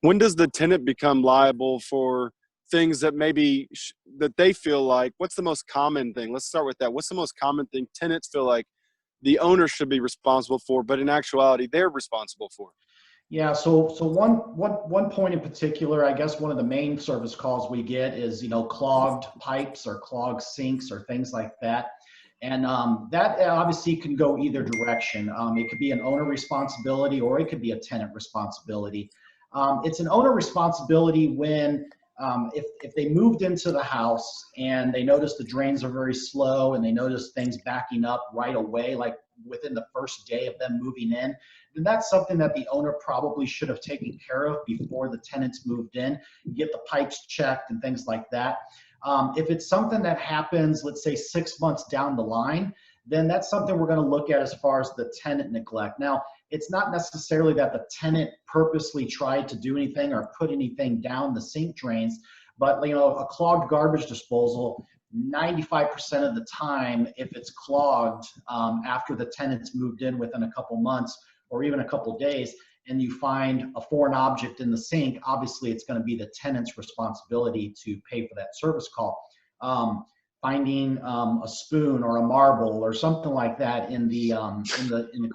When does the tenant become liable for things that maybe that they feel like, what's the most common thing? Let's start with that. What's the most common thing tenants feel like the owner should be responsible for, but in actuality, they're responsible for? Yeah, so one point in particular, I guess one of the main service calls we get is, clogged pipes or clogged sinks or things like that. And that obviously can go either direction. It could be an owner responsibility or it could be a tenant responsibility. It's an owner responsibility when if they moved into the house and they notice the drains are very slow and they notice things backing up right away, like within the first day of them moving in, then that's something that the owner probably should have taken care of before the tenants moved in. You get the pipes checked and things like that. If it's something that happens, let's say 6 months down the line, then that's something we're going to look at as far as the tenant neglect. Now, it's not necessarily that the tenant purposely tried to do anything or put anything down the sink drains, but a clogged garbage disposal, 95% of the time, if it's clogged after the tenant's moved in within a couple months or even a couple days, and you find a foreign object in the sink, obviously it's going to be the tenant's responsibility to pay for that service call. Finding a spoon or a marble or something like that in the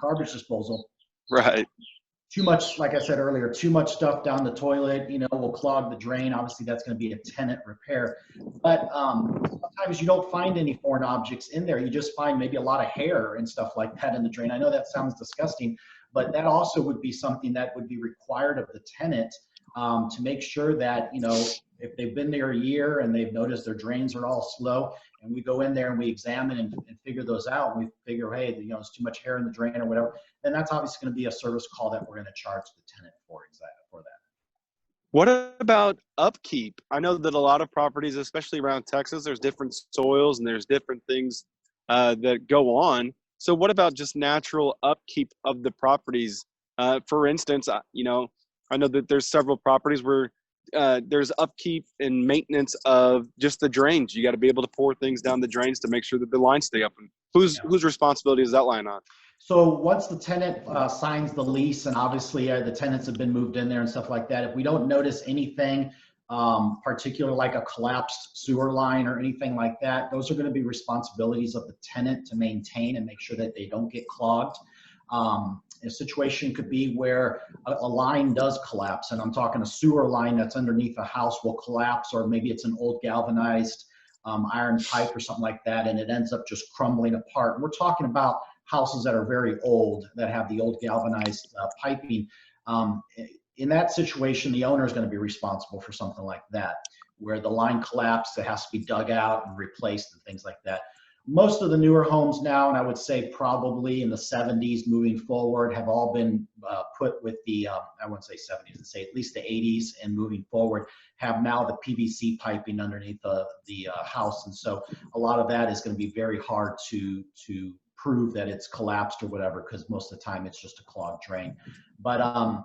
garbage disposal. Right. Too much, like I said earlier, too much stuff down the toilet, will clog the drain. Obviously, that's going to be a tenant repair. But sometimes you don't find any foreign objects in there. You just find maybe a lot of hair and stuff like that in the drain. I know that sounds disgusting, but that also would be something that would be required of the tenant to make sure that, if they've been there a year and they've noticed their drains are all slow, and we go in there and we examine and figure those out, and we figure, hey, there's too much hair in the drain or whatever, then that's obviously going to be a service call that we're going to charge the tenant for that. What about upkeep? I know that a lot of properties, especially around Texas, there's different soils and there's different things that go on. So what about just natural upkeep of the properties? For instance, I know that there's several properties where there's upkeep and maintenance of just the drains. You got to be able to pour things down the drains to make sure that the lines stay open. Whose responsibility is that lying on? So once the tenant signs the lease, and obviously the tenants have been moved in there and stuff like that, if we don't notice anything particular like a collapsed sewer line or anything like that, those are going to be responsibilities of the tenant to maintain and make sure that they don't get clogged. A situation could be where a line does collapse, and I'm talking a sewer line that's underneath a house will collapse, or maybe it's an old galvanized iron pipe or something like that, and it ends up just crumbling apart. And we're talking about houses that are very old, that have the old galvanized piping. In that situation, the owner is going to be responsible for something like that, where the line collapsed, it has to be dug out and replaced and things like that. Most of the newer homes now, and I would say probably in the 70s moving forward, have all been put with the, I wouldn't say 70s, I'd say at least the 80s and moving forward, have now the PVC piping underneath the house. And so a lot of that is going to be very hard to prove that it's collapsed or whatever, because most of the time it's just a clogged drain. But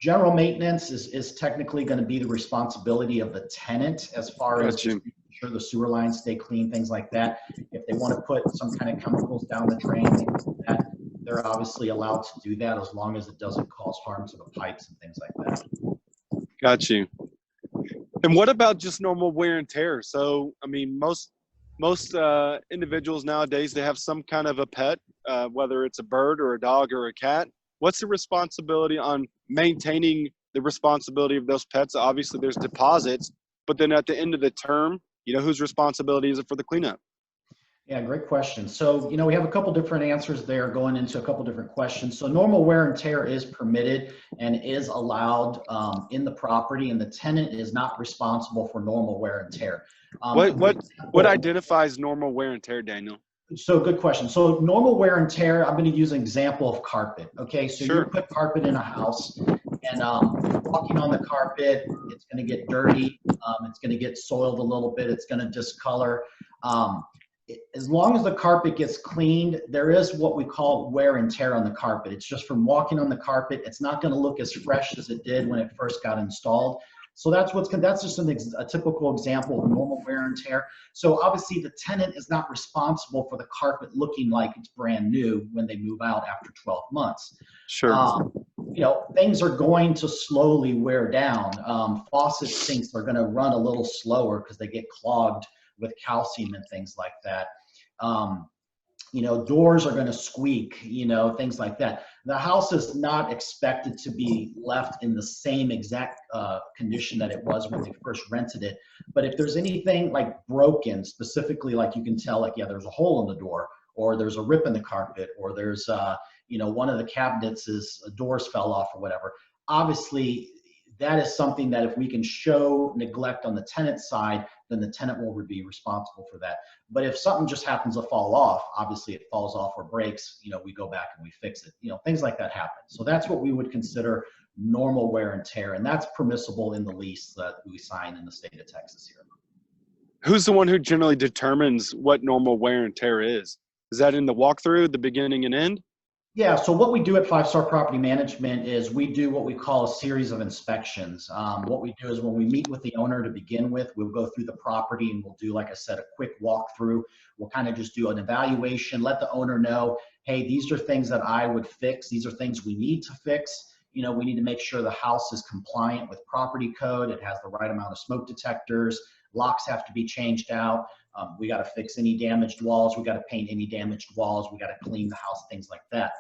general maintenance is technically going to be the responsibility of the tenant, as far as just making sure the sewer lines stay clean, things like that. If they want to put some kind of chemicals down the drain, things like that, they're obviously allowed to do that, as long as it doesn't cause harm to the pipes and things like that. Got you. And what about just normal wear and tear? So, I mean, most individuals nowadays, they have some kind of a pet, whether it's a bird or a dog or a cat. What's the responsibility on maintaining the responsibility of those pets? Obviously, there's deposits, but then at the end of the term, whose responsibility is it for the cleanup? Yeah, great question. So, we have a couple different answers there going into a couple different questions. So normal wear and tear is permitted and is allowed in the property, and the tenant is not responsible for normal wear and tear. What identifies normal wear and tear, Daniel? So good question. So normal wear and tear, I'm going to use an example of carpet. Okay, so Sure. You put carpet in a house, and walking on the carpet, it's going to get dirty. It's going to get soiled a little bit. It's going to discolor. As long as the carpet gets cleaned, there is what we call wear and tear on the carpet. It's just from walking on the carpet. It's not going to look as fresh as it did when it first got installed. So that's just a typical example of normal wear and tear. So obviously the tenant is not responsible for the carpet looking like it's brand new when they move out after 12 months. Sure. things are going to slowly wear down. Faucet sinks are going to run a little slower because they get clogged with calcium and things like that. Um, Doors are going to squeak, things like that. The house is not expected to be left in the same exact condition that it was when they first rented it. But if there's anything like broken, specifically, like you can tell, like, yeah, there's a hole in the door, or there's a rip in the carpet, or there's, one of the cabinets doors fell off or whatever. Obviously, that is something that if we can show neglect on the tenant side, then the tenant will be responsible for that. But if something just happens to fall off, obviously it falls off or breaks, we go back and we fix it. Things like that happen. So that's what we would consider normal wear and tear, and that's permissible in the lease that we sign in the state of Texas here. Who's the one who generally determines what normal wear and tear is? Is that in the walkthrough, the beginning and end? Yeah, so what we do at Five Star Property Management is we do what we call a series of inspections. What we do is when we meet with the owner to begin with, we'll go through the property and we'll do, like I said, a quick walkthrough. We'll kind of just do an evaluation, let the owner know, hey, these are things that I would fix. These are things we need to fix. We need to make sure the house is compliant with property code. It has the right amount of smoke detectors. Locks have to be changed out. We got to fix any damaged walls. We got to paint any damaged walls. We got to clean the house, things like that.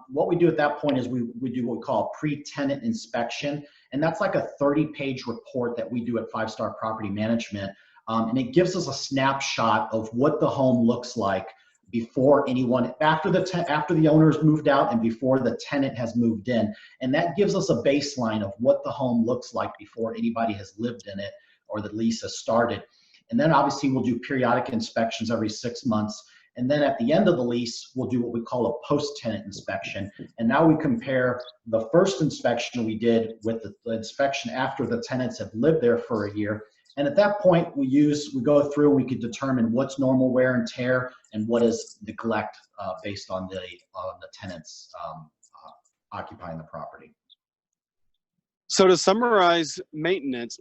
What we do at that point is we do what we call a pre-tenant inspection. And that's like a 30-page report that we do at Five Star Property Management. And it gives us a snapshot of what the home looks like before anyone, after the owner's moved out and before the tenant has moved in. And that gives us a baseline of what the home looks like before anybody has lived in it or the lease has started. And then obviously we'll do periodic inspections every 6 months. And then at the end of the lease, we'll do what we call a post-tenant inspection. And now we compare the first inspection we did with the inspection after the tenants have lived there for a year. And at that point, we go through, we could determine what's normal wear and tear and what is neglect based on the tenants occupying the property. So to summarize, maintenance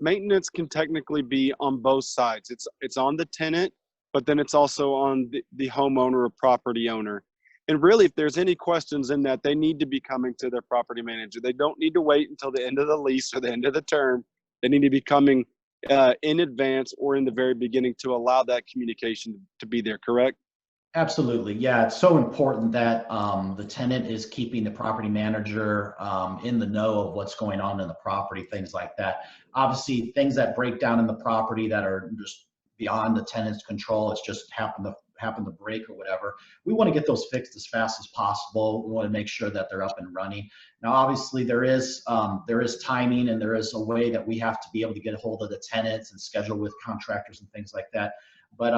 can technically be on both sides. It's on the tenant, but then it's also on the homeowner or property owner. And really, if there's any questions in that, they need to be coming to their property manager. They don't need to wait until the end of the lease or the end of the term. They need to be coming in advance or in the very beginning to allow that communication to be there, correct? Absolutely. Yeah, it's so important that the tenant is keeping the property manager in the know of what's going on in the property, things like that. Obviously, things that break down in the property that are just beyond the tenant's control, it's just happened to break or whatever. We want to get those fixed as fast as possible. We want to make sure that they're up and running. Now, obviously, there is timing and there is a way that we have to be able to get a hold of the tenants and schedule with contractors and things like that. But,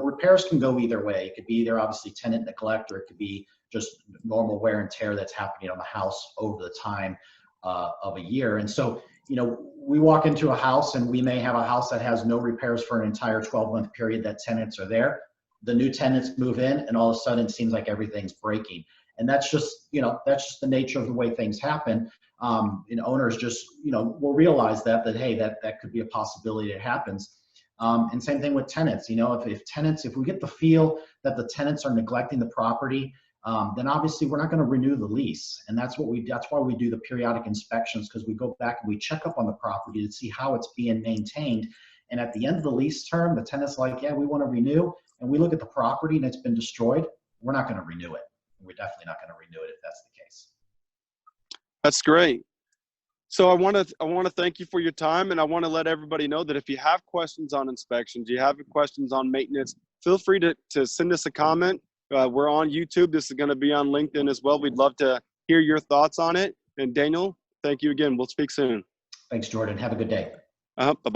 repairs can go either way. It could be either obviously tenant neglect, or it could be just normal wear and tear that's happening on the house over the time of a year. And so, we walk into a house and we may have a house that has no repairs for an entire 12-month period that tenants are there. The new tenants move in and all of a sudden it seems like everything's breaking. And that's just the nature of the way things happen. Owners just, will realize that hey, that could be a possibility that happens. And same thing with tenants. If we get the feel that the tenants are neglecting the property, then obviously we're not going to renew the lease. And that's why we do the periodic inspections, because we go back and we check up on the property to see how it's being maintained. And at the end of the lease term, the tenant's like, yeah, we want to renew. And we look at the property and it's been destroyed. We're not going to renew it. We're definitely not going to renew it if that's the case. That's great. So I want to thank you for your time, and I want to let everybody know that if you have questions on inspections, you have questions on maintenance, feel free to send us a comment. We're on YouTube. This is going to be on LinkedIn as well. We'd love to hear your thoughts on it. And Daniel, thank you again. We'll speak soon. Thanks, Jordan. Have a good day. Bye-bye.